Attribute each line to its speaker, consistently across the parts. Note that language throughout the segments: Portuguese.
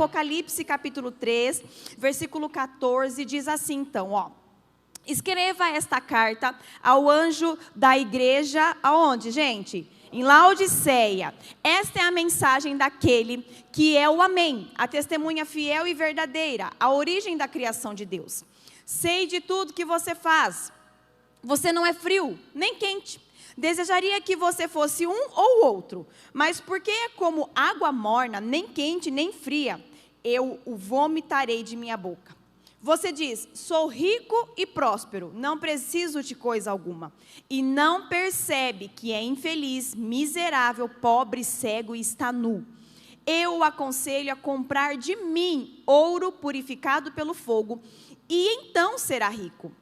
Speaker 1: Apocalipse capítulo 3, versículo 14, diz assim então, ó. Escreva esta carta ao anjo da igreja, aonde, gente? Em Laodiceia. Esta é a mensagem daquele que é o Amém, a testemunha fiel e verdadeira, a origem da criação de Deus. Sei de tudo que você faz. Você não é frio, nem quente. Desejaria que você fosse um ou outro, mas porque é como água morna, nem quente nem fria, eu o vomitarei de minha boca. Você diz, sou rico e próspero, não preciso de coisa alguma. E não percebe que é infeliz, miserável, pobre, cego e está nu. Eu o aconselho a comprar de mim ouro purificado pelo fogo, e então será rico.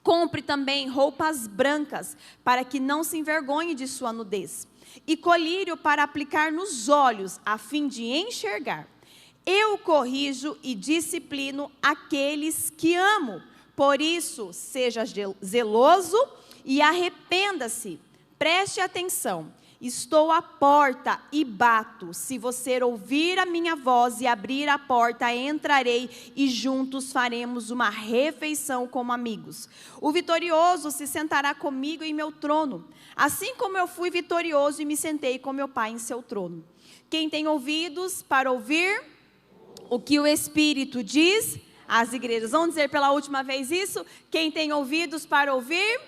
Speaker 1: Compre também roupas brancas, para que não se envergonhe de sua nudez. E colírio para aplicar nos olhos, a fim de enxergar. Eu corrijo e disciplino aqueles que amo. Por isso, seja zeloso e arrependa-se. Preste atenção. Estou à porta e bato. Se você ouvir a minha voz e abrir a porta, entrarei e juntos faremos uma refeição como amigos. O vitorioso se sentará comigo em meu trono, assim como eu fui vitorioso e me sentei com meu Pai em seu trono. Quem tem ouvidos para ouvir o que o Espírito diz às igrejas. Vamos dizer pela última vez isso? Quem tem ouvidos para ouvir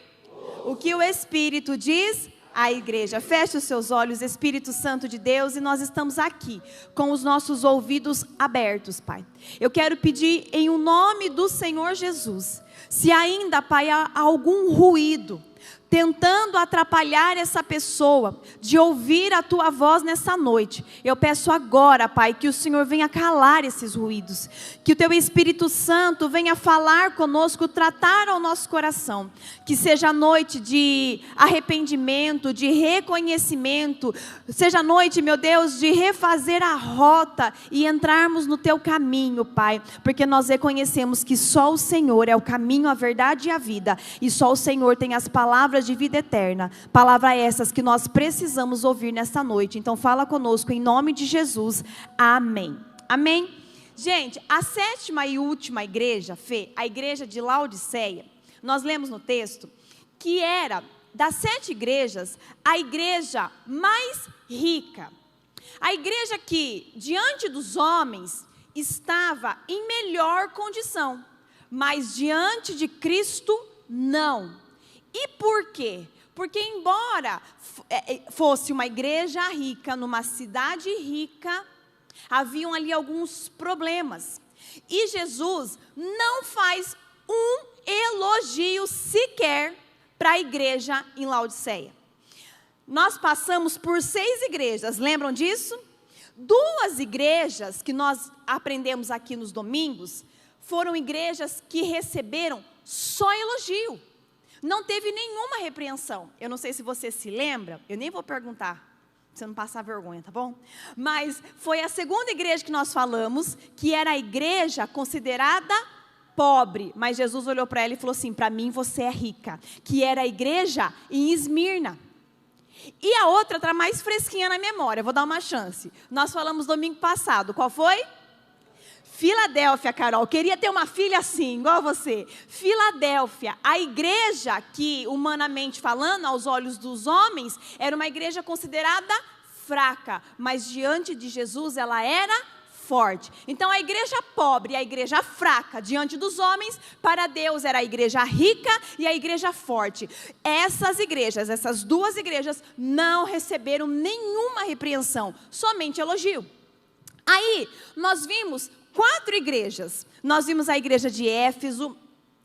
Speaker 1: o que o Espírito diz à igreja. Feche os seus olhos, Espírito Santo de Deus, e nós estamos aqui com os nossos ouvidos abertos, Pai. Eu quero pedir em o nome do Senhor Jesus, se ainda, Pai, há algum ruído tentando atrapalhar essa pessoa de ouvir a Tua voz nessa noite, eu peço agora, Pai, que o Senhor venha calar esses ruídos, que o Teu Espírito Santo venha falar conosco, tratar ao nosso coração, que seja noite de arrependimento, de reconhecimento, seja noite, meu Deus, de refazer a rota e entrarmos no Teu caminho, Pai, porque nós reconhecemos que só o Senhor é o caminho, a verdade e a vida, e só o Senhor tem as palavras de vida eterna, palavras essas que nós precisamos ouvir nesta noite. Então fala conosco em nome de Jesus, amém. Amém? Gente, a sétima e última igreja, a igreja de Laodiceia, nós lemos no texto que era das 7 igrejas a igreja mais rica, a igreja que diante dos homens estava em melhor condição, mas diante de Cristo não. E por quê? Porque embora fosse uma igreja rica, numa cidade rica, haviam ali alguns problemas. E Jesus não faz um elogio sequer para a igreja em Laodiceia. Nós passamos por 6 igrejas, lembram disso? 2 igrejas que nós aprendemos aqui nos domingos, foram igrejas que receberam só elogio. Não teve nenhuma repreensão. Eu não sei se você se lembra, eu nem vou perguntar, pra você não passar vergonha, tá bom? Mas foi a segunda igreja que nós falamos, que era a igreja considerada pobre. Mas Jesus olhou para ela e falou assim, para mim você é rica. Que era a igreja em Esmirna. E a outra está mais fresquinha na memória, vou dar uma chance. Nós falamos domingo passado, qual foi? Filadélfia, Carol, queria ter uma filha assim, igual a você. Filadélfia, a igreja que, humanamente falando, aos olhos dos homens, era uma igreja considerada fraca, mas diante de Jesus ela era forte. Então a igreja pobre e a igreja fraca diante dos homens, para Deus era a igreja rica e a igreja forte. Essas igrejas, essas 2 igrejas, não receberam nenhuma repreensão, somente elogio. Aí nós vimos 4 igrejas. Nós vimos a igreja de Éfeso,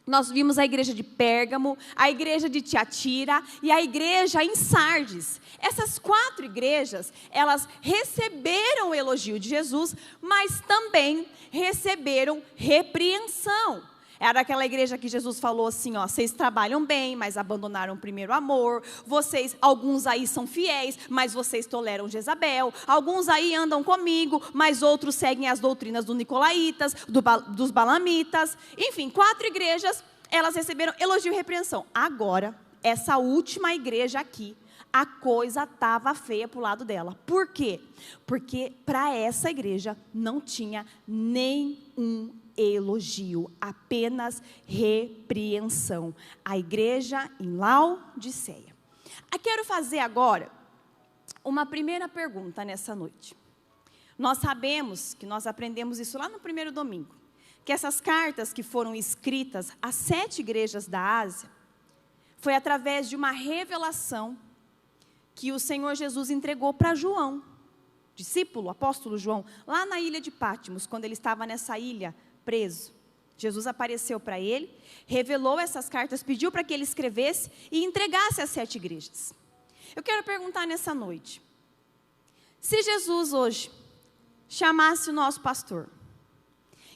Speaker 1: nós vimos a igreja de Pérgamo, a igreja de Tiatira e a igreja em Sardes. Essas 4 igrejas, elas receberam o elogio de Jesus, mas também receberam repreensão. Era aquela igreja que Jesus falou assim, ó, vocês trabalham bem, mas abandonaram o primeiro amor. Vocês, alguns aí são fiéis, mas vocês toleram Jezabel. Alguns aí andam comigo, mas outros seguem as doutrinas dos nicolaítas, dos balamitas. Enfim, 4 igrejas, elas receberam elogio e repreensão. Agora, essa última igreja aqui, a coisa estava feia para o lado dela. Por quê? Porque para essa igreja não tinha nenhum elogio, apenas repreensão. A igreja em Laodiceia. Eu quero fazer agora uma primeira pergunta nessa noite. Nós sabemos que nós aprendemos isso lá no primeiro domingo, que essas cartas que foram escritas às 7 igrejas da Ásia, foi através de uma revelação que o Senhor Jesus entregou para João, discípulo, apóstolo João, lá na ilha de Patmos, quando ele estava nessa ilha preso. Jesus apareceu para ele, revelou essas cartas, pediu para que ele escrevesse e entregasse às 7 igrejas. Eu quero perguntar nessa noite, se Jesus hoje chamasse o nosso pastor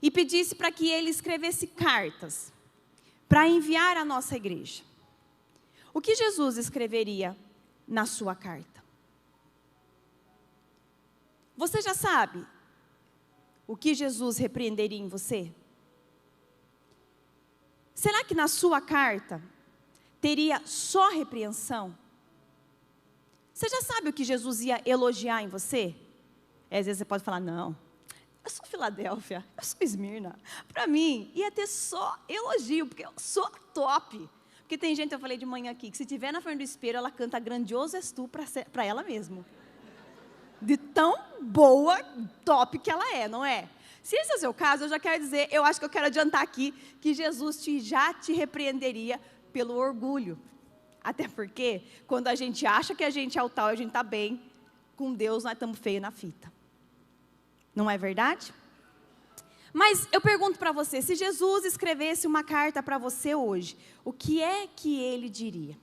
Speaker 1: e pedisse para que ele escrevesse cartas para enviar à nossa igreja, o que Jesus escreveria na sua carta? Você já sabe o que Jesus repreenderia em você? Será que na sua carta teria só repreensão? Você já sabe o que Jesus ia elogiar em você? Às vezes você pode falar, não, eu sou Filadélfia, eu sou Esmirna. Para mim, ia ter só elogio, porque eu sou top. Porque tem gente, eu falei de manhã aqui, que se estiver na frente do espelho, ela canta grandioso és tu para ela mesma. De tão boa, top que ela é, não é? Se esse é o seu caso, eu já quero dizer, eu acho que eu quero adiantar aqui, que Jesus já te repreenderia pelo orgulho. Até porque, quando a gente acha que a gente é o tal, a gente está bem, com Deus nós estamos feios na fita. Não é verdade? Mas eu pergunto para você, se Jesus escrevesse uma carta para você hoje, o que é que ele diria?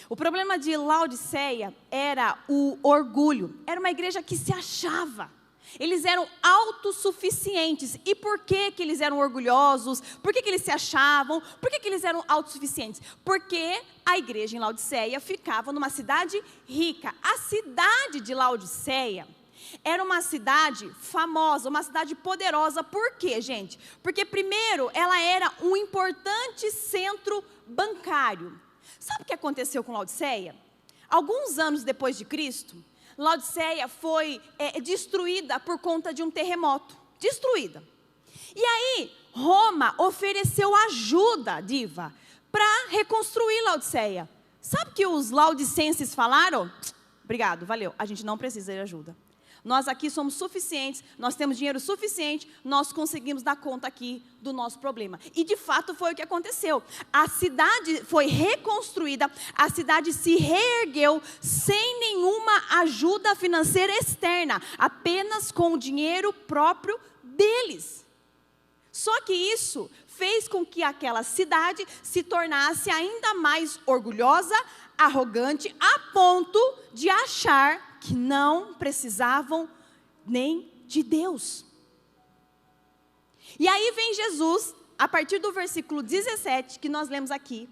Speaker 1: O problema de Laodiceia era o orgulho. Era uma igreja que se achava. Eles eram autossuficientes. E por que eles eram orgulhosos? Por que eles se achavam? Por que eles eram autossuficientes? Porque a igreja em Laodiceia ficava numa cidade rica. A cidade de Laodiceia era uma cidade famosa, uma cidade poderosa. Por quê, gente? Porque primeiro ela era um importante centro bancário. Sabe o que aconteceu com Laodiceia? Alguns anos depois de Cristo, Laodiceia foi destruída por conta de um terremoto. Destruída. E aí, Roma ofereceu ajuda, diva, para reconstruir Laodiceia. Sabe o que os laodicenses falaram? Obrigado, valeu, a gente não precisa de ajuda. Nós aqui somos suficientes, nós temos dinheiro suficiente, nós conseguimos dar conta aqui do nosso problema. E de fato foi o que aconteceu. A cidade foi reconstruída, a cidade se reergueu sem nenhuma ajuda financeira externa, apenas com o dinheiro próprio deles. Só que isso fez com que aquela cidade se tornasse ainda mais orgulhosa, arrogante, a ponto de achar que não precisavam nem de Deus. E aí vem Jesus, a partir do versículo 17, que nós lemos aqui,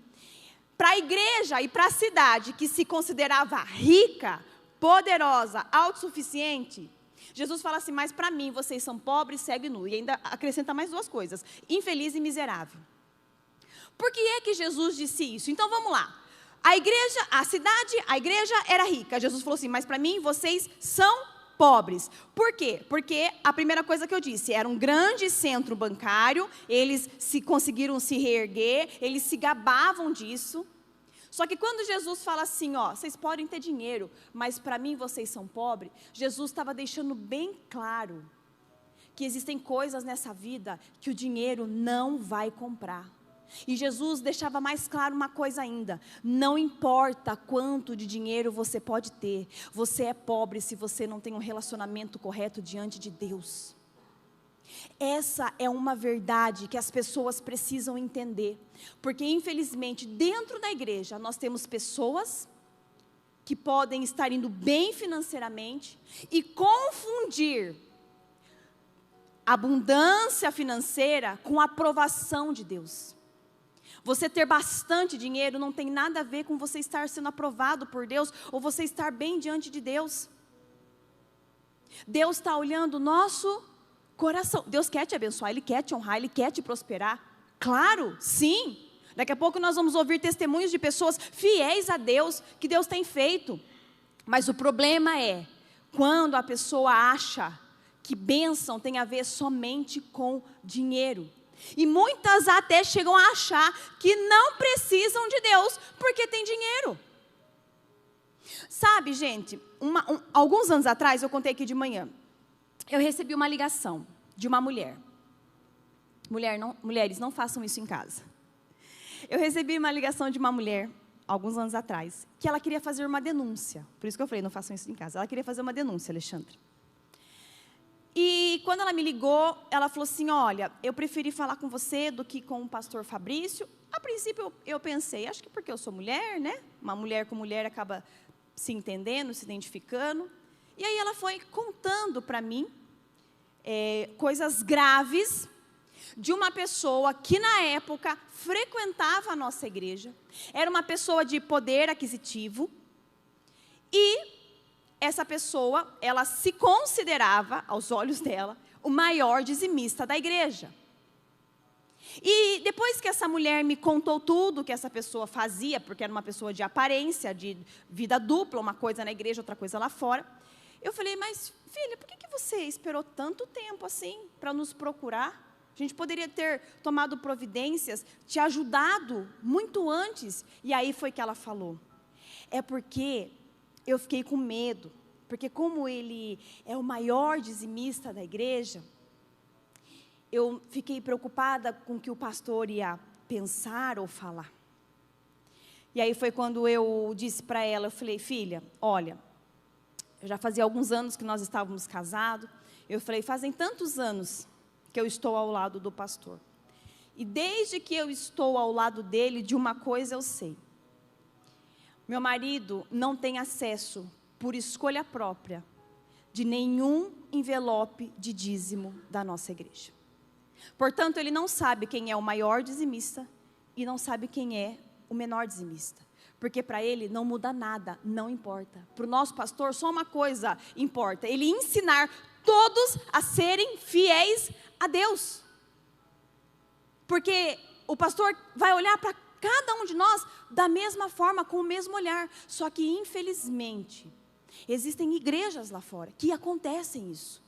Speaker 1: para a igreja e para a cidade que se considerava rica, poderosa, autossuficiente, Jesus fala assim, mas para mim vocês são pobres, cegos e nus. E ainda acrescenta mais 2 coisas, infeliz e miserável. Por que é que Jesus disse isso? Então vamos lá. A igreja, a cidade, a igreja era rica. Jesus falou assim, mas para mim vocês são pobres. Por quê? Porque a primeira coisa que eu disse, era um grande centro bancário, eles conseguiram se reerguer, eles se gabavam disso. Só que quando Jesus fala assim, ó, vocês podem ter dinheiro, mas para mim vocês são pobres, Jesus estava deixando bem claro que existem coisas nessa vida que o dinheiro não vai comprar. E Jesus deixava mais claro uma coisa ainda, não importa quanto de dinheiro você pode ter, você é pobre se você não tem um relacionamento correto diante de Deus. Essa é uma verdade que as pessoas precisam entender, porque infelizmente dentro da igreja nós temos pessoas que podem estar indo bem financeiramente e confundir abundância financeira com a aprovação de Deus. Você ter bastante dinheiro não tem nada a ver com você estar sendo aprovado por Deus ou você estar bem diante de Deus. Deus está olhando o nosso coração. Deus quer te abençoar, Ele quer te honrar, Ele quer te prosperar. Claro, sim. Daqui a pouco nós vamos ouvir testemunhos de pessoas fiéis a Deus, que Deus tem feito. Mas o problema é quando a pessoa acha que bênção tem a ver somente com dinheiro. E muitas até chegam a achar que não precisam de Deus porque tem dinheiro. Sabe, gente, alguns anos atrás, eu contei aqui de manhã, eu recebi uma ligação de uma mulher. Mulheres, não façam isso em casa. Eu recebi uma ligação de uma mulher, alguns anos atrás, que ela queria fazer uma denúncia. Por isso que eu falei, não façam isso em casa. Ela queria fazer uma denúncia, Alexandre. E quando ela me ligou, ela falou assim, olha, eu preferi falar com você do que com o pastor Fabrício. A princípio, eu pensei, acho que porque eu sou mulher, né? Uma mulher com mulher acaba se entendendo, se identificando. E aí ela foi contando para mim coisas graves de uma pessoa que na época frequentava a nossa igreja. Era uma pessoa de poder aquisitivo. E essa pessoa, ela se considerava, aos olhos dela, o maior dizimista da igreja. E depois que essa mulher me contou tudo que essa pessoa fazia, porque era uma pessoa de aparência, de vida dupla, uma coisa na igreja, outra coisa lá fora, eu falei, mas filha, por que você esperou tanto tempo assim para nos procurar? A gente poderia ter tomado providências, te ajudado muito antes. E aí foi que ela falou, é porque eu fiquei com medo, porque como ele é o maior dizimista da igreja, eu fiquei preocupada com o que o pastor ia pensar ou falar. E aí foi quando eu disse para ela, eu falei, filha, olha, já fazia alguns anos que nós estávamos casados, eu falei, fazem tantos anos que eu estou ao lado do pastor. E desde que eu estou ao lado dele, de uma coisa eu sei. Meu marido não tem acesso, por escolha própria, de nenhum envelope de dízimo da nossa igreja. Portanto, ele não sabe quem é o maior dizimista e não sabe quem é o menor dizimista. Porque para ele não muda nada, não importa. Para o nosso pastor só uma coisa importa, ele ensinar todos a serem fiéis a Deus. Porque o pastor vai olhar para cada um de nós da mesma forma, com o mesmo olhar. Só que, infelizmente, existem igrejas lá fora que acontecem isso.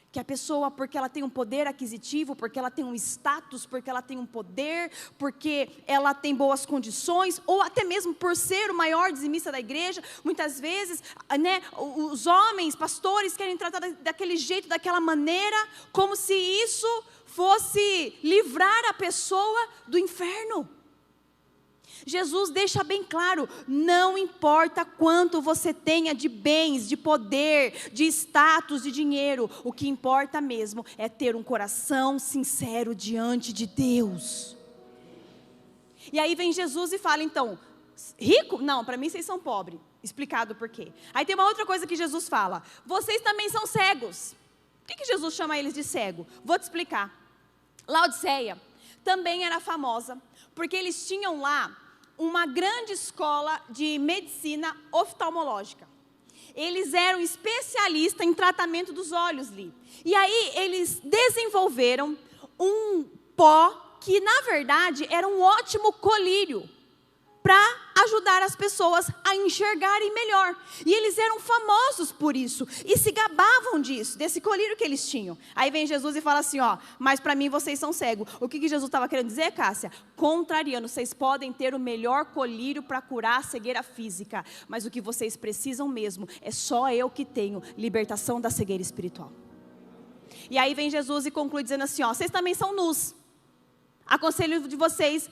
Speaker 1: Que a pessoa, porque ela tem um poder aquisitivo, porque ela tem um status, porque ela tem um poder, porque ela tem boas condições, ou até mesmo por ser o maior dizimista da igreja, muitas vezes, né, os homens, pastores, querem tratar daquele jeito, daquela maneira, como se isso fosse livrar a pessoa do inferno. Jesus deixa bem claro, não importa quanto você tenha de bens, de poder, de status, de dinheiro, o que importa mesmo é ter um coração sincero diante de Deus. E aí vem Jesus e fala, então, rico? Não, para mim vocês são pobres. Explicado por quê. Aí tem uma outra coisa que Jesus fala, vocês também são cegos. Por que Jesus chama eles de cego? Vou te explicar. Laodiceia também era famosa, porque eles tinham lá uma grande escola de medicina oftalmológica. Eles eram especialistas em tratamento dos olhos ali. E aí eles desenvolveram um pó que na verdade era um ótimo colírio para ajudar as pessoas a enxergarem melhor. E eles eram famosos por isso e se gabavam disso, desse colírio que eles tinham. Aí vem Jesus e fala assim, ó, mas para mim vocês são cegos. O que Jesus estava querendo dizer, Cássia? Contrariando, vocês podem ter o melhor colírio para curar a cegueira física, mas o que vocês precisam mesmo é só eu que tenho libertação da cegueira espiritual. E aí vem Jesus e conclui dizendo assim, ó, vocês também são nus. Aconselho vocês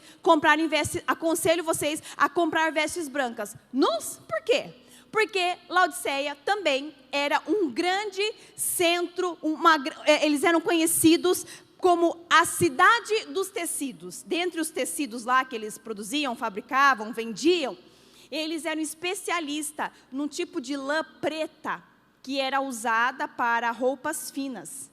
Speaker 1: a comprar vestes brancas. Nus? Por quê? Porque Laodiceia também era um grande centro, eles eram conhecidos como a cidade dos tecidos. Dentre os tecidos lá que eles produziam, fabricavam, vendiam, eles eram especialistas num tipo de lã preta que era usada para roupas finas.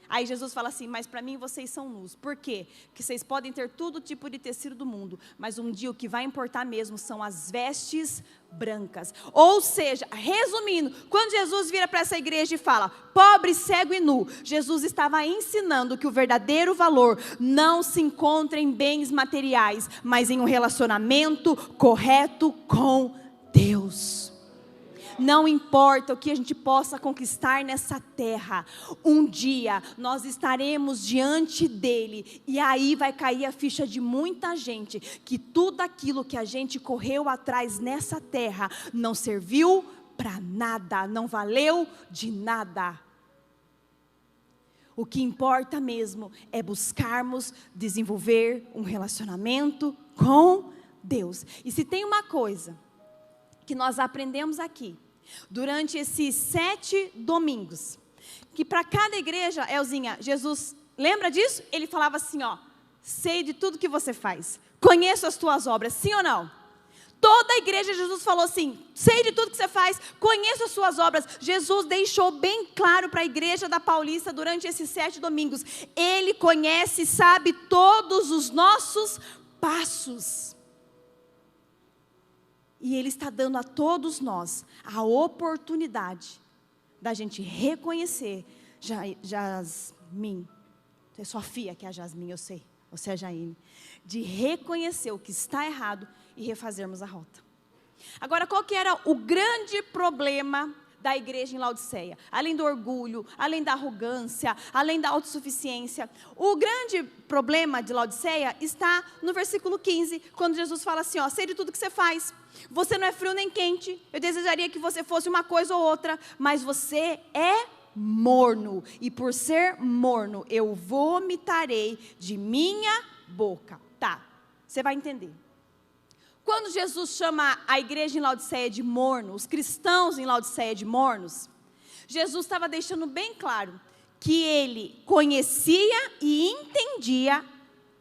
Speaker 1: Aí Jesus fala assim, mas para mim vocês são nus. Por quê? Porque vocês podem ter todo tipo de tecido do mundo, mas um dia o que vai importar mesmo são as vestes brancas. Ou seja, resumindo, quando Jesus vira para essa igreja e fala, pobre, cego e nu, Jesus estava ensinando que o verdadeiro valor não se encontra em bens materiais, mas em um relacionamento correto com Deus. Não importa o que a gente possa conquistar nessa terra, um dia nós estaremos diante dele, e aí vai cair a ficha de muita gente, que tudo aquilo que a gente correu atrás nessa terra, não serviu para nada, não valeu de nada. O que importa mesmo é buscarmos desenvolver um relacionamento com Deus. E se tem uma coisa que nós aprendemos aqui, durante esses 7 domingos, que para cada igreja, Elzinha, Jesus, lembra disso? Ele falava assim, ó, sei de tudo que você faz, conheço as tuas obras, sim ou não? Toda a igreja, Jesus falou assim, sei de tudo que você faz, conheço as suas obras. Jesus deixou bem claro para a igreja da Paulista durante esses 7 domingos, Ele conhece e sabe todos os nossos passos. E Ele está dando a todos nós a oportunidade da gente reconhecer, Jasmin, é Sofia que é a Jasmin, eu sei, você é a Jaine, de reconhecer o que está errado e refazermos a rota. Agora, qual que era o grande problema da igreja em Laodiceia? Além do orgulho, além da arrogância, além da autossuficiência, o grande problema de Laodiceia está no versículo 15, quando Jesus fala assim, ó, sei de tudo que você faz, você não é frio nem quente, eu desejaria que você fosse uma coisa ou outra, mas você é morno, e por ser morno, eu vomitarei de minha boca. Tá, você vai entender. Quando Jesus chama a igreja em Laodiceia de morno, os cristãos em Laodiceia de mornos, Jesus estava deixando bem claro que Ele conhecia e entendia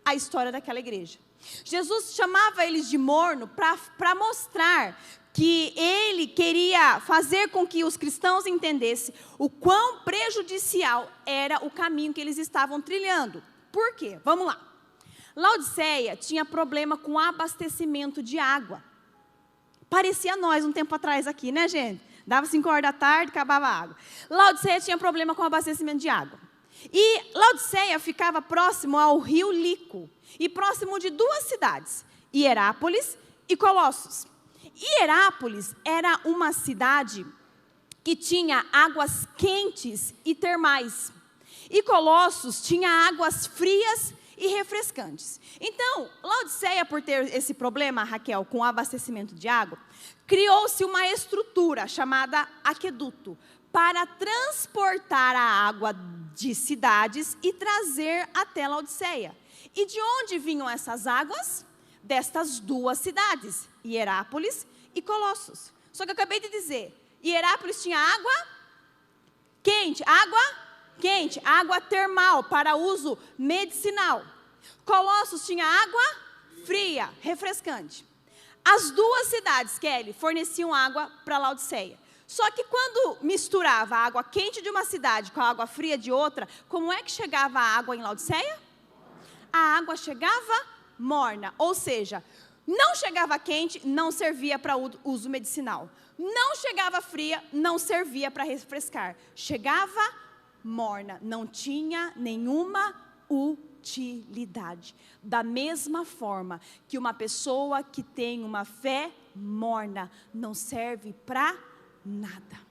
Speaker 1: a história daquela igreja. Jesus chamava eles de morno para mostrar que Ele queria fazer com que os cristãos entendessem o quão prejudicial era o caminho que eles estavam trilhando. Por quê? Vamos lá. Laodiceia tinha problema com abastecimento de água. Parecia nós um tempo atrás aqui, né, gente? Dava 5 horas da tarde, acabava a água. Laodiceia tinha problema com abastecimento de água. E Laodiceia ficava próximo ao rio Lico e próximo de 2 cidades, Hierápolis e Colossos. Hierápolis era uma cidade que tinha águas quentes e termais. E Colossos tinha águas frias e refrescantes. Então, Laodiceia, por ter esse problema, Raquel, com o abastecimento de água, criou-se uma estrutura chamada aqueduto, para transportar a água de cidades e trazer até Laodiceia. E de onde vinham essas águas? Destas 2 cidades, Hierápolis e Colossos. Só que eu acabei de dizer, Hierápolis tinha água quente, água termal para uso medicinal. Colossos tinha água fria, refrescante. As 2 cidades, Kelly, forneciam água para Laodiceia. Só que quando misturava a água quente de uma cidade com a água fria de outra, como é que chegava a água em Laodiceia? A água chegava morna, ou seja, não chegava quente, não servia para uso medicinal. Não chegava fria, não servia para refrescar. Chegava morna, não tinha nenhuma utilidade. Da mesma forma que uma pessoa que tem uma fé morna não serve para nada.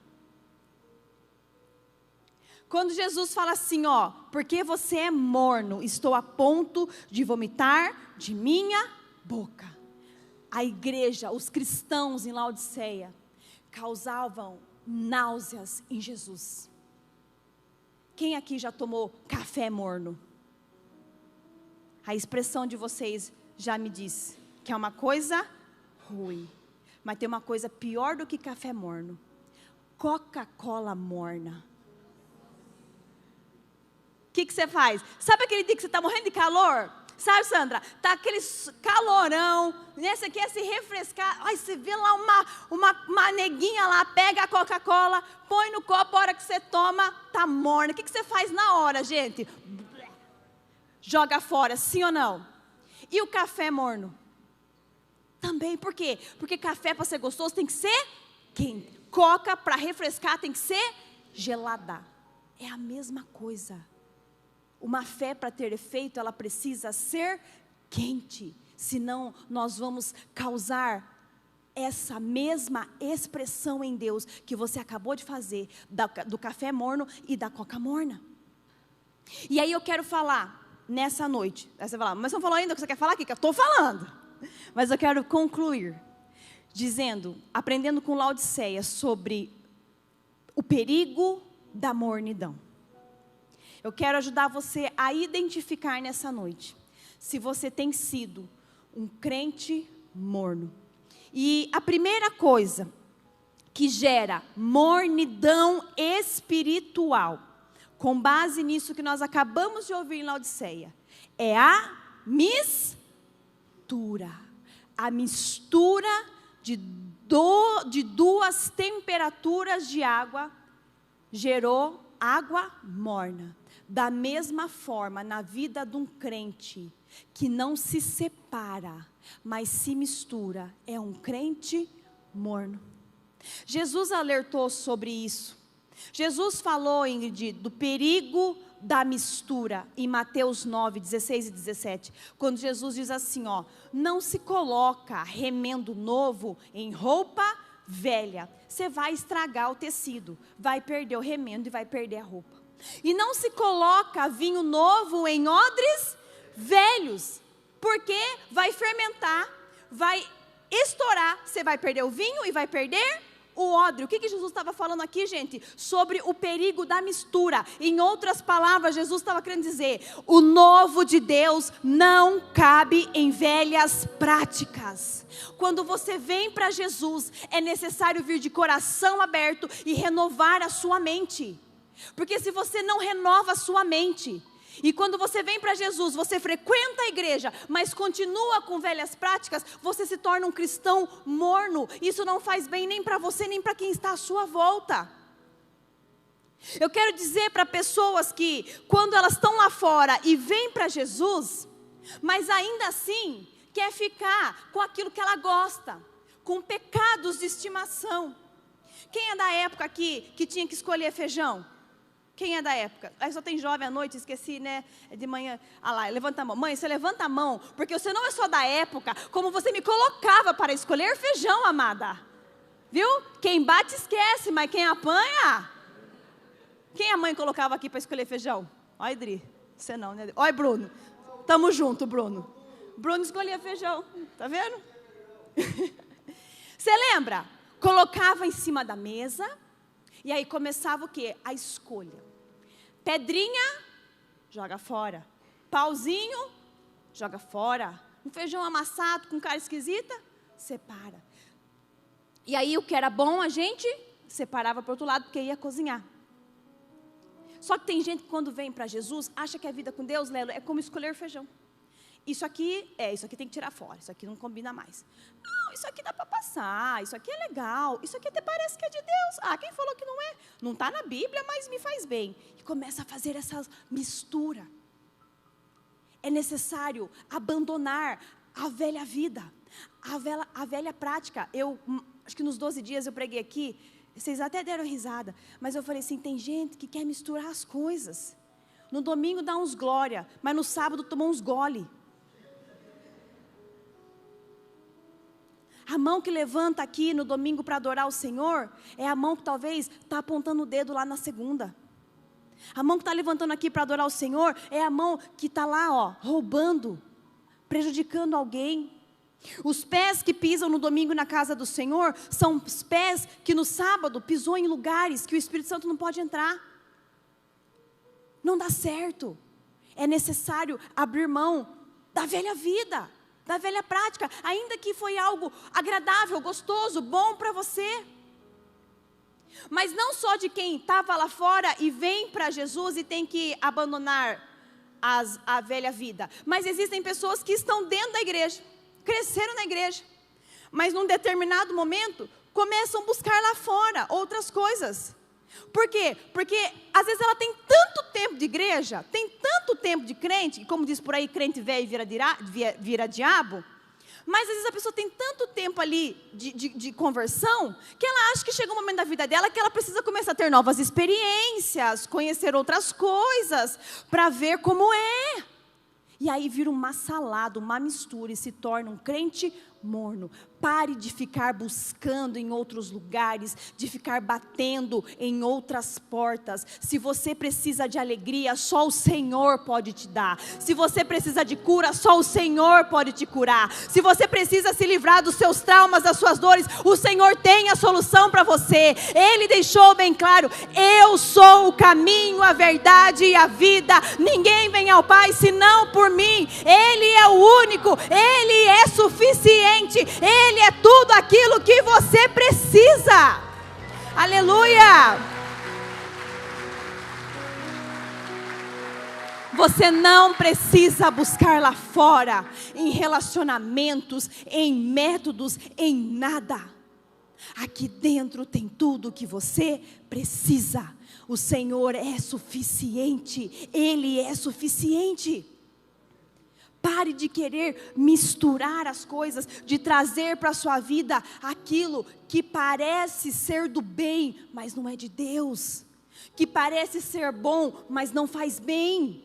Speaker 1: Quando Jesus fala assim, ó, porque você é morno, estou a ponto de vomitar de minha boca. A igreja, os cristãos em Laodiceia, causavam náuseas em Jesus. Quem aqui já tomou café morno? A expressão de vocês já me diz que é uma coisa ruim. Mas tem uma coisa pior do que café morno. Coca-Cola morna. O que você faz? Sabe aquele dia que você está morrendo de calor? Sabe, Sandra? Tá aquele calorão, né? Você quer se refrescar. Ai, você vê lá uma neguinha lá, pega a Coca-Cola, põe no copo, a hora que você toma, tá morna. O que você faz na hora, gente? Joga fora, sim ou não? E o café morno? Também, por quê? Porque café para ser gostoso tem que ser quente. Coca para refrescar tem que ser gelada. É a mesma coisa. Uma fé para ter efeito, ela precisa ser quente. Senão nós vamos causar essa mesma expressão em Deus que você acabou de fazer do café morno e da coca morna. E aí eu quero falar nessa noite. Aí você vai falar, mas você não falou ainda o que você quer falar aqui? Que eu estou falando. Mas eu quero concluir dizendo, aprendendo com Laodiceia sobre o perigo da mornidão. Eu quero ajudar você a identificar nessa noite se você tem sido um crente morno. E a primeira coisa que gera mornidão espiritual, com base nisso que nós acabamos de ouvir em Laodiceia, é a mistura. A mistura de duas temperaturas de água gerou água morna. Da mesma forma, na vida de um crente que não se separa, mas se mistura, é um crente morno. Jesus alertou sobre isso. Jesus falou, Ingrid, do perigo da mistura em Mateus 9, 16 e 17. Quando Jesus diz assim, ó, não se coloca remendo novo em roupa velha. Você vai estragar o tecido, vai perder o remendo e vai perder a roupa. E não se coloca vinho novo em odres velhos, porque vai fermentar, vai estourar, você vai perder o vinho e vai perder o odre. O que Jesus estava falando aqui, gente? Sobre o perigo da mistura. Em outras palavras, Jesus estava querendo dizer, o novo de Deus não cabe em velhas práticas. Quando você vem para Jesus, é necessário vir de coração aberto e renovar a sua mente. Porque se você não renova a sua mente, e quando você vem para Jesus, você frequenta a igreja, mas continua com velhas práticas, você se torna um cristão morno. Isso não faz bem nem para você, nem para quem está à sua volta. Eu quero dizer para pessoas que, quando elas estão lá fora e vêm para Jesus, mas ainda assim, quer ficar com aquilo que ela gosta, com pecados de estimação. Quem é da época aqui que tinha que escolher feijão? Quem é da época? Aí só tem jovem à noite, esqueci, né? De manhã. Ah lá, levanta a mão. Mãe, você levanta a mão, porque você não é só da época, como você me colocava para escolher feijão, amada. Viu? Quem bate esquece, mas quem apanha... Quem a mãe colocava aqui para escolher feijão? Olha, Idri, você não, né? Olha, Bruno. Tamo junto, Bruno. Bruno escolhia feijão, tá vendo? Você lembra? Colocava em cima da mesa, e aí começava o quê? A escolha. Pedrinha, joga fora. Pauzinho, joga fora. Um feijão amassado com cara esquisita, separa. E aí o que era bom a gente separava para o outro lado, porque ia cozinhar. Só que tem gente que quando vem para Jesus, acha que a vida com Deus, Lelo, é como escolher feijão. Isso aqui tem que tirar fora, isso aqui não combina mais. Não, isso aqui dá para passar, isso aqui é legal, isso aqui até parece que é de Deus. Ah, quem falou que não é? Não está na Bíblia, mas me faz bem. E começa a fazer essa mistura. É necessário abandonar a velha vida, a velha prática. Acho que nos 12 dias eu preguei aqui, vocês até deram risada, mas eu falei assim, tem gente que quer misturar as coisas. No domingo dá uns glória, mas no sábado toma uns gole. A mão que levanta aqui no domingo para adorar o Senhor, é a mão que talvez está apontando o dedo lá na segunda. A mão que está levantando aqui para adorar o Senhor, é a mão que está lá, ó, roubando, prejudicando alguém. Os pés que pisam no domingo na casa do Senhor, são os pés que no sábado pisou em lugares que o Espírito Santo não pode entrar. Não dá certo. É necessário abrir mão da velha vida, da velha prática, ainda que foi algo agradável, gostoso, bom para você. Mas não só de quem estava lá fora e vem para Jesus e tem que abandonar a velha vida. Mas existem pessoas que estão dentro da igreja, cresceram na igreja, mas num determinado momento começam a buscar lá fora outras coisas. Por quê? Porque às vezes ela tem tanto tempo de igreja, tem tanto tempo de crente, como diz por aí, crente velho vira diabo. Mas às vezes a pessoa tem tanto tempo ali de conversão, que ela acha que chega um momento da vida dela que ela precisa começar a ter novas experiências, conhecer outras coisas, para ver como é. E aí vira uma salada, uma mistura, e se torna um crente morno. Pare de ficar buscando em outros lugares, de ficar batendo em outras portas. Se você precisa de alegria, só o Senhor pode te dar. Se você precisa de cura, só o Senhor pode te curar. Se você precisa se livrar dos seus traumas, das suas dores, o Senhor tem a solução para você. Ele deixou bem claro: eu sou o caminho, a verdade e a vida. Ninguém vem ao Pai senão por mim. Ele é o único, Ele é suficiente. Ele é tudo aquilo que você precisa. Aleluia! Você não precisa buscar lá fora, em relacionamentos, em métodos, em nada. Aqui dentro tem tudo o que você precisa. O Senhor é suficiente. Ele é suficiente. Pare de querer misturar as coisas, de trazer para a sua vida aquilo que parece ser do bem, mas não é de Deus. Que parece ser bom, mas não faz bem.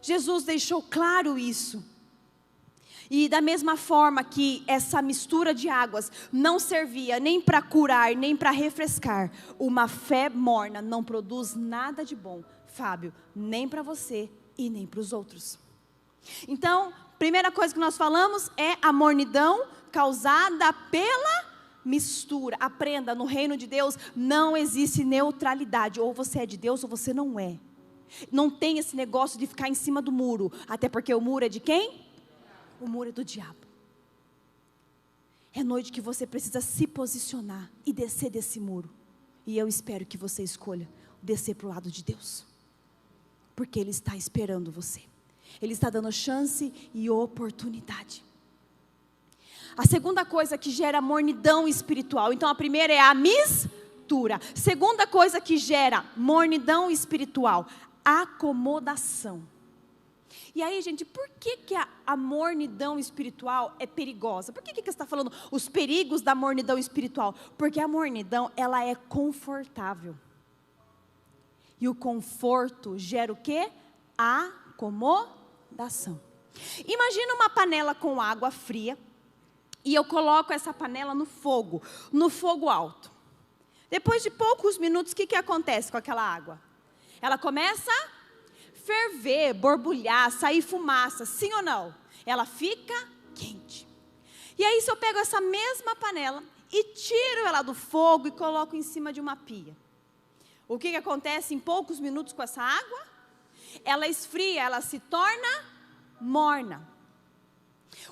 Speaker 1: Jesus deixou claro isso. E da mesma forma que essa mistura de águas não servia nem para curar, nem para refrescar, uma fé morna não produz nada de bom, Fábio, nem para você e nem para os outros. Então, primeira coisa que nós falamos é a mornidão causada pela mistura. Aprenda, no reino de Deus não existe neutralidade. Ou você é de Deus ou você não é. Não tem esse negócio de ficar em cima do muro. Até porque o muro é de quem? O muro é do diabo. É noite que você precisa se posicionar e descer desse muro. E eu espero que você escolha descer para o lado de Deus. Porque Ele está esperando você. Ele está dando chance e oportunidade. A segunda coisa que gera mornidão espiritual. Então a primeira é a mistura. Segunda coisa que gera mornidão espiritual. Acomodação. E aí, gente, por que a mornidão espiritual é perigosa? Por que você está falando os perigos da mornidão espiritual? Porque a mornidão, ela é confortável. E o conforto gera o quê? Acomodação. Imagina uma panela com água fria e eu coloco essa panela no fogo alto. Depois de poucos minutos, o que acontece com aquela água? Ela começa a ferver, borbulhar, sair fumaça, sim ou não? Ela fica quente. E aí se eu pego essa mesma panela e tiro ela do fogo e coloco em cima de uma pia, o que acontece em poucos minutos com essa água? Ela esfria, ela se torna morna.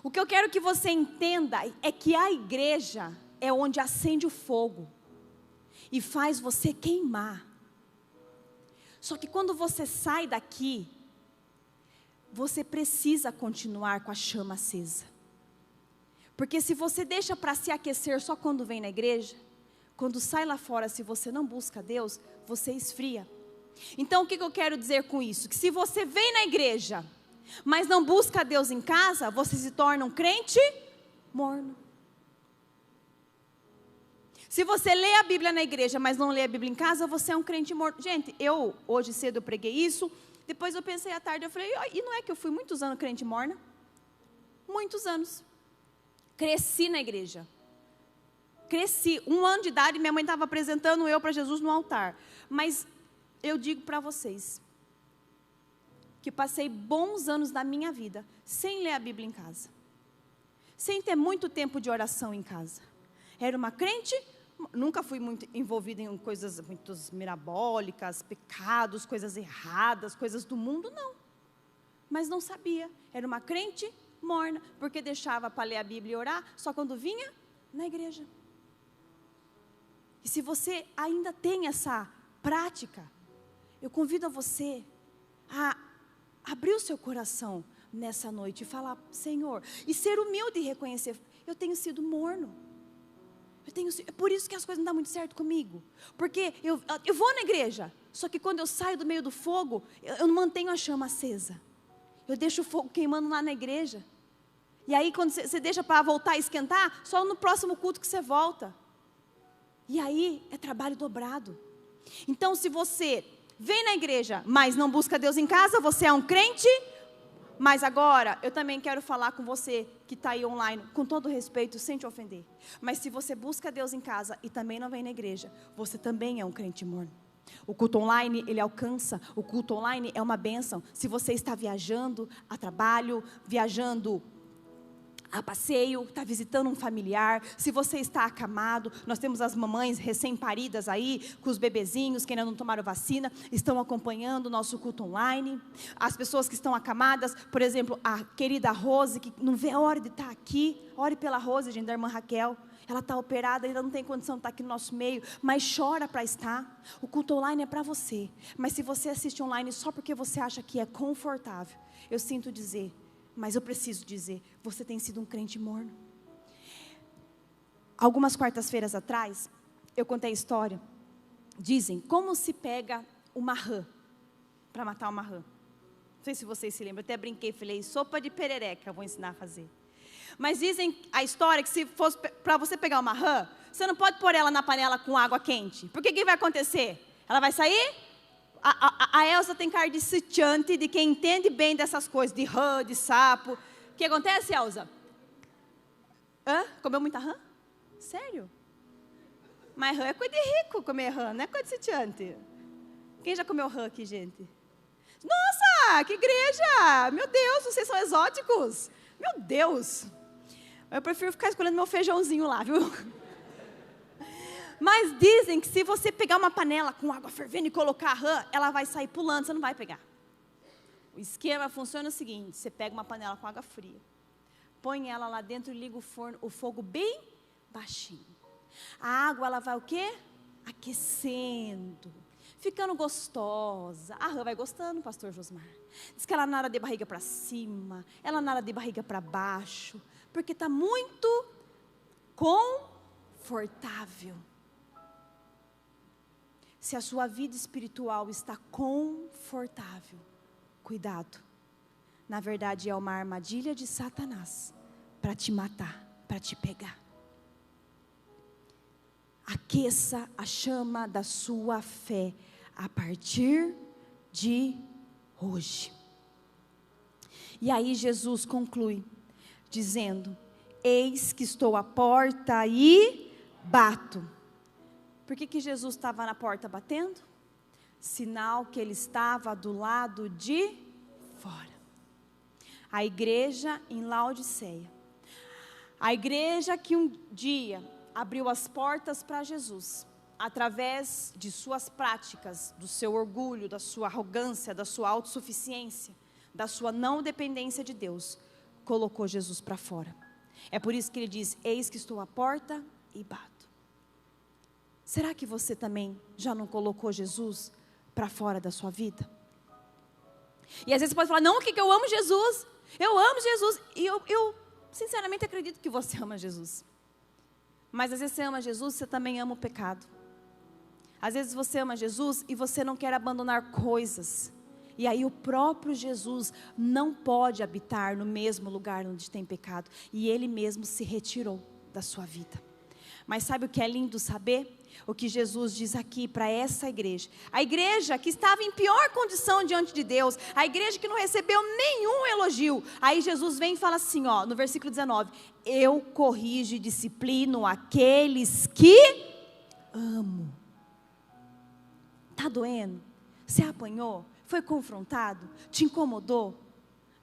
Speaker 1: O que eu quero que você entenda é que a igreja é onde acende o fogo e faz você queimar. Só que quando você sai daqui, você precisa continuar com a chama acesa. Porque se você deixa para se aquecer só quando vem na igreja, quando sai lá fora, se você não busca Deus, você esfria. Então o que eu quero dizer com isso? Que se você vem na igreja, mas não busca Deus em casa, você se torna um crente morno. Se você lê a Bíblia na igreja, mas não lê a Bíblia em casa, você é um crente morno. Gente, hoje cedo eu preguei isso, depois eu pensei à tarde, eu falei, e não é que eu fui muitos anos crente morna? Muitos anos. Cresci na igreja. Cresci, 1 ano de idade, minha mãe estava apresentando eu para Jesus no altar. Mas eu digo para vocês, que passei bons anos da minha vida, sem ler a Bíblia em casa. Sem ter muito tempo de oração em casa. Era uma crente, nunca fui muito envolvida em coisas muito mirabólicas, pecados, coisas erradas, coisas do mundo, não. Mas não sabia. Era uma crente morna, porque deixava para ler a Bíblia e orar, só quando vinha na igreja. E se você ainda tem essa prática, eu convido a você a abrir o seu coração nessa noite e falar, Senhor, e ser humilde e reconhecer, eu tenho sido morno. É por isso que as coisas não dão muito certo comigo. Porque eu vou na igreja, só que quando eu saio do meio do fogo, eu não mantenho a chama acesa. Eu deixo o fogo queimando lá na igreja. E aí quando você deixa para voltar a esquentar, só no próximo culto que você volta. E aí é trabalho dobrado. Então se você vem na igreja, mas não busca Deus em casa, você é um crente. Mas agora, eu também quero falar com você que está aí online, com todo respeito, sem te ofender. Mas se você busca Deus em casa e também não vem na igreja, você também é um crente morno. O culto online, ele alcança, o culto online é uma bênção. Se você está viajando a trabalho, viajando a passeio, está visitando um familiar, se você está acamado, nós temos as mamães recém-paridas aí, com os bebezinhos que ainda não tomaram vacina, estão acompanhando o nosso culto online, as pessoas que estão acamadas, por exemplo, a querida Rose, que não vê a hora de estar aqui, ore pela Rose, gente, da irmã Raquel, ela está operada, ainda não tem condição de estar aqui no nosso meio, mas chora para estar. O culto online é para você, mas se você assiste online só porque você acha que é confortável, eu sinto dizer, mas eu preciso dizer, você tem sido um crente morno. Algumas quartas-feiras atrás, eu contei a história. Dizem, como se pega uma rã, para matar uma rã. Não sei se vocês se lembram, eu até brinquei, falei, sopa de perereca, eu vou ensinar a fazer. Mas dizem a história que se fosse para você pegar uma rã, você não pode pôr ela na panela com água quente. Porque o que vai acontecer? Ela vai sair? A Elza tem cara de sitiante, de quem entende bem dessas coisas, de rã, de sapo. O que acontece, Elza? Comeu muita rã? Sério? Mas rã é coisa de rico comer rã, não é coisa de sitiante. Quem já comeu rã aqui, gente? Nossa, que igreja! Meu Deus, vocês são exóticos. Meu Deus. Eu prefiro ficar escolhendo meu feijãozinho lá, viu? Mas dizem que se você pegar uma panela com água fervendo e colocar a rã, ela vai sair pulando, você não vai pegar. O esquema funciona o seguinte, você pega uma panela com água fria, põe ela lá dentro e liga o fogo bem baixinho. A água, ela vai o quê? Aquecendo, ficando gostosa. A rã vai gostando, pastor Josmar. Diz que ela nada de barriga para cima, ela nada de barriga para baixo, porque está muito confortável. Se a sua vida espiritual está confortável, cuidado. Na verdade é uma armadilha de Satanás para te matar, para te pegar. Aqueça a chama da sua fé a partir de hoje. E aí Jesus conclui dizendo, eis que estou à porta e bato. Por que Jesus estava na porta batendo? Sinal que ele estava do lado de fora. A igreja em Laodiceia. A igreja que um dia abriu as portas para Jesus, através de suas práticas, do seu orgulho, da sua arrogância, da sua autossuficiência, da sua não dependência de Deus, colocou Jesus para fora. É por isso que ele diz, eis que estou à porta e bato. Será que você também já não colocou Jesus para fora da sua vida? E às vezes você pode falar, não, que eu amo Jesus. Eu amo Jesus. E eu sinceramente acredito que você ama Jesus. Mas às vezes você ama Jesus, você também ama o pecado. Às vezes você ama Jesus e você não quer abandonar coisas. E aí o próprio Jesus não pode habitar no mesmo lugar onde tem pecado. E Ele mesmo se retirou da sua vida. Mas sabe o que é lindo saber? O que Jesus diz aqui para essa igreja. A igreja que estava em pior condição diante de Deus. A igreja que não recebeu nenhum elogio. Aí Jesus vem e fala assim, ó, no versículo 19. Eu corrijo e disciplino aqueles que amo. Está doendo? Você apanhou? Foi confrontado? Te incomodou?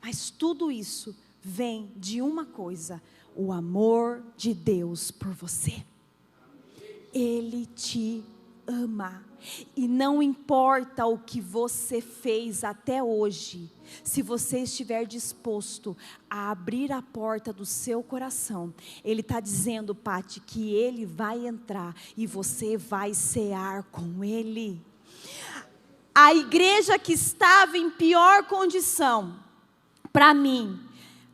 Speaker 1: Mas tudo isso vem de uma coisa. O amor de Deus por você. Ele te ama. E não importa o que você fez até hoje. Se você estiver disposto a abrir a porta do seu coração. Ele está dizendo, Pati, que Ele vai entrar. E você vai cear com Ele. a igreja que estava em pior condição, para mim,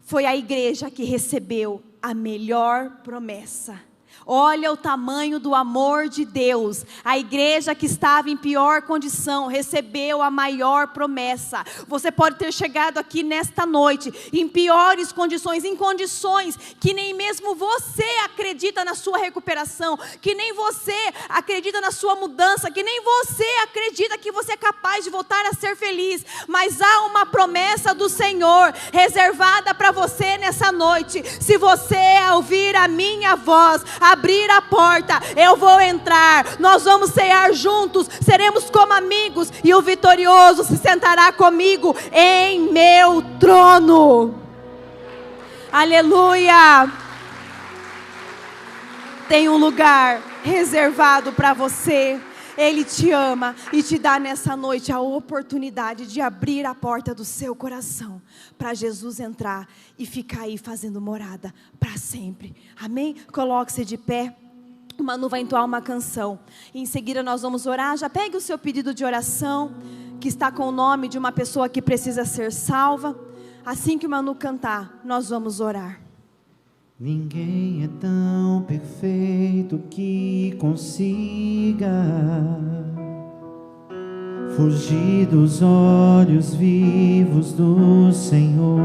Speaker 1: foi a igreja que recebeu a melhor promessa. Olha o tamanho do amor de Deus. A igreja que estava em pior condição recebeu a maior promessa. Você pode ter chegado aqui nesta noite em piores condições, em condições que nem mesmo você acredita na sua recuperação, que nem você acredita na sua mudança, que nem você acredita que você é capaz de voltar a ser feliz. Mas há uma promessa do Senhor reservada para você nessa noite. Se você ouvir a minha voz, abrir a porta, eu vou entrar, nós vamos cear juntos, seremos como amigos, e o vitorioso se sentará comigo em meu trono. Aleluia! Tem um lugar reservado para você. Ele te ama e te dá nessa noite a oportunidade de abrir a porta do seu coração para Jesus entrar e ficar aí fazendo morada para sempre. Amém? Coloque-se de pé. O Manu vai entoar uma canção. E em seguida nós vamos orar. Já pegue o seu pedido de oração, que está com o nome de uma pessoa que precisa ser salva. Assim que o Manu cantar, nós vamos orar.
Speaker 2: Ninguém é tão perfeito que consiga fugir dos olhos vivos do Senhor,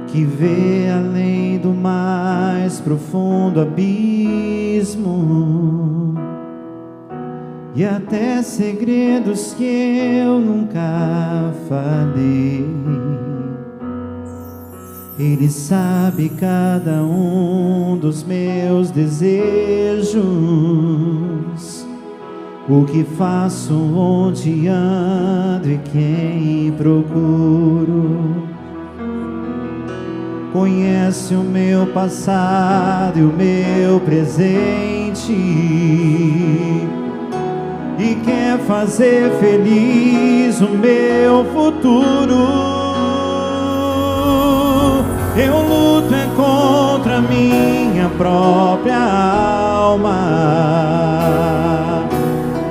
Speaker 2: que vê além do mais profundo abismo e até segredos que eu nunca falei. Ele sabe cada um dos meus desejos, o que faço, onde ando e quem procuro. Conhece o meu passado e o meu presente e quer fazer feliz o meu futuro. Eu luto contra a minha própria alma,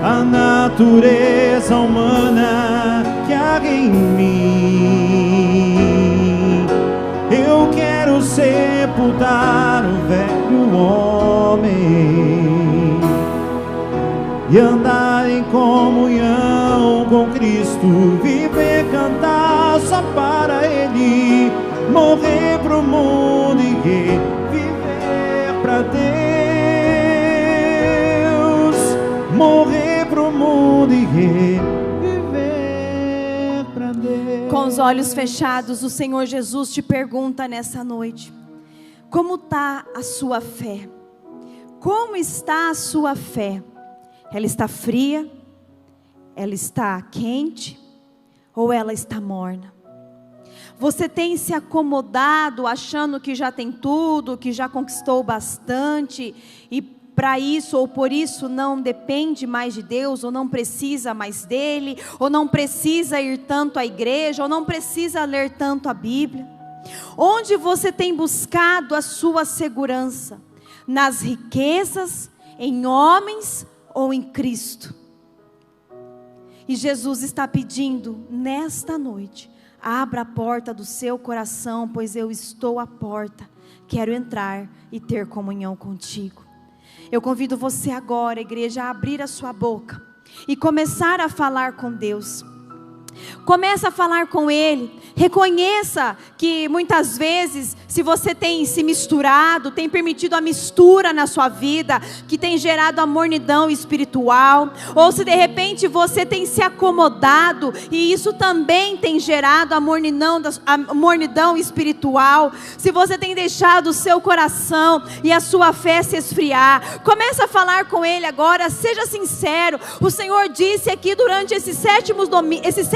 Speaker 2: a natureza humana que há em mim. Eu quero sepultar o velho homem e andar em comunhão com Cristo, viver, cantar só para Ele, morrer pro mundo e viver pra Deus, morrer pro mundo e viver pra Deus.
Speaker 1: Com os olhos fechados, o Senhor Jesus te pergunta nessa noite: como está a sua fé? Como está a sua fé? Ela está fria? Ela está quente? Ou ela está morna? Você tem se acomodado achando que já tem tudo, que já conquistou bastante, e para isso ou por isso não depende mais de Deus, ou não precisa mais dele, ou não precisa ir tanto à igreja, ou não precisa ler tanto a Bíblia? Onde você tem buscado a sua segurança? Nas riquezas, em homens ou em Cristo? E Jesus está pedindo nesta noite: abra a porta do seu coração, pois eu estou à porta. Quero entrar e ter comunhão contigo. Eu convido você agora, igreja, a abrir a sua boca e começar a falar com Deus. Começa a falar com Ele. Reconheça que muitas vezes, se você tem se misturado, tem permitido a mistura na sua vida, que tem gerado a mornidão espiritual, ou se de repente você tem se acomodado e isso também tem gerado a mornidão espiritual, se você tem deixado o seu coração e a sua fé se esfriar, começa a falar com Ele agora. Seja sincero. O Senhor disse aqui durante esses 7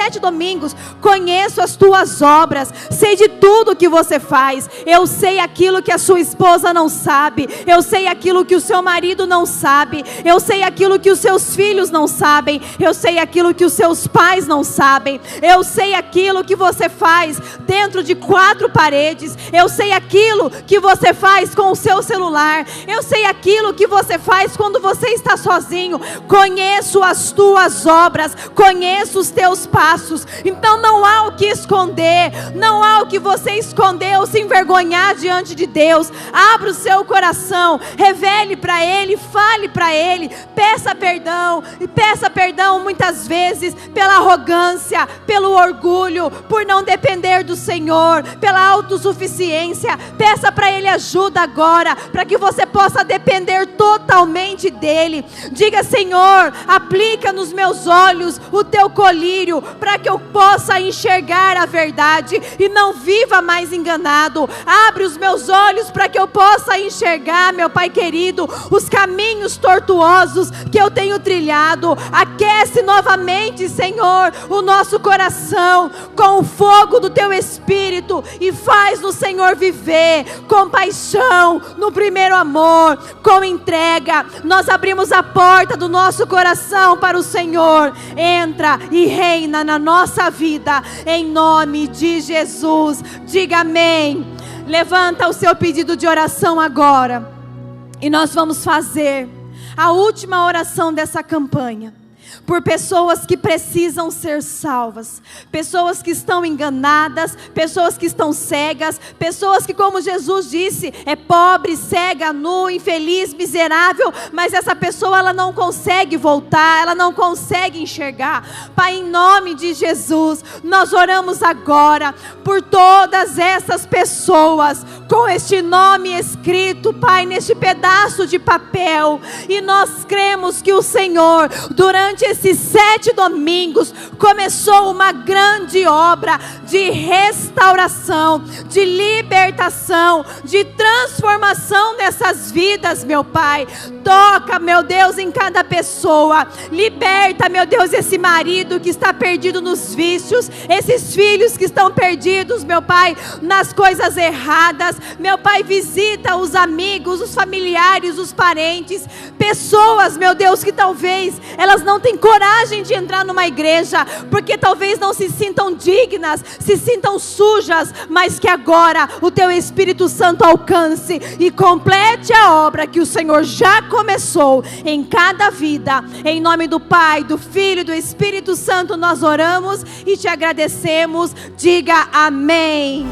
Speaker 1: 7 domingos: conheço as tuas obras, sei de tudo que você faz. Eu sei aquilo que a sua esposa não sabe, eu sei aquilo que o seu marido não sabe, eu sei aquilo que os seus filhos não sabem, eu sei aquilo que os seus pais não sabem, eu sei aquilo que você faz dentro de 4 paredes, eu sei aquilo que você faz com o seu celular, eu sei aquilo que você faz quando você está sozinho. Conheço as tuas obras, conheço os teus passos. Então não há o que esconder, não há o que você esconder ou se envergonhar diante de Deus. Abra o seu coração, revele para Ele, fale para Ele, peça perdão. E peça perdão muitas vezes pela arrogância, pelo orgulho, por não depender do Senhor, pela autossuficiência. Peça para Ele ajuda agora, para que você possa depender totalmente dEle. Diga: Senhor, aplica nos meus olhos o teu colírio, para que eu possa enxergar a verdade e não viva mais enganado. Abre os meus olhos para que eu possa enxergar, meu Pai querido, os caminhos tortuosos que eu tenho trilhado. Aquece novamente, Senhor, o nosso coração com o fogo do teu Espírito e faz-no, Senhor, viver com paixão, no primeiro amor, com entrega. Nós abrimos a porta do nosso coração para o Senhor. Entra e reina na nossa vida, em nome de Jesus. Diga amém. Levanta o seu pedido de oração agora, e nós vamos fazer a última oração dessa campanha, por pessoas que precisam ser salvas, pessoas que estão enganadas, pessoas que estão cegas, pessoas que, como Jesus disse, é pobre, cega, nu, infeliz, miserável, mas essa pessoa ela não consegue voltar, ela não consegue enxergar. Pai, em nome de Jesus, nós oramos agora por todas essas pessoas, com este nome escrito, Pai, neste pedaço de papel, e nós cremos que o Senhor, durante esses 7 domingos, começou uma grande obra de restauração, de libertação, de transformação dessas vidas, meu Pai. Toca, meu Deus, em cada pessoa. Liberta, meu Deus, esse marido que está perdido nos vícios, esses filhos que estão perdidos, meu Pai, nas coisas erradas. Meu Pai, visita os amigos, os familiares, os parentes, pessoas, meu Deus, que talvez elas não têm coragem de entrar numa igreja, porque talvez não se sintam dignas, se sintam sujas, mas que agora o teu Espírito Santo alcance e complete a obra que o Senhor já começou em cada vida. Em nome do Pai, do Filho e do Espírito Santo nós oramos e te agradecemos. Diga amém.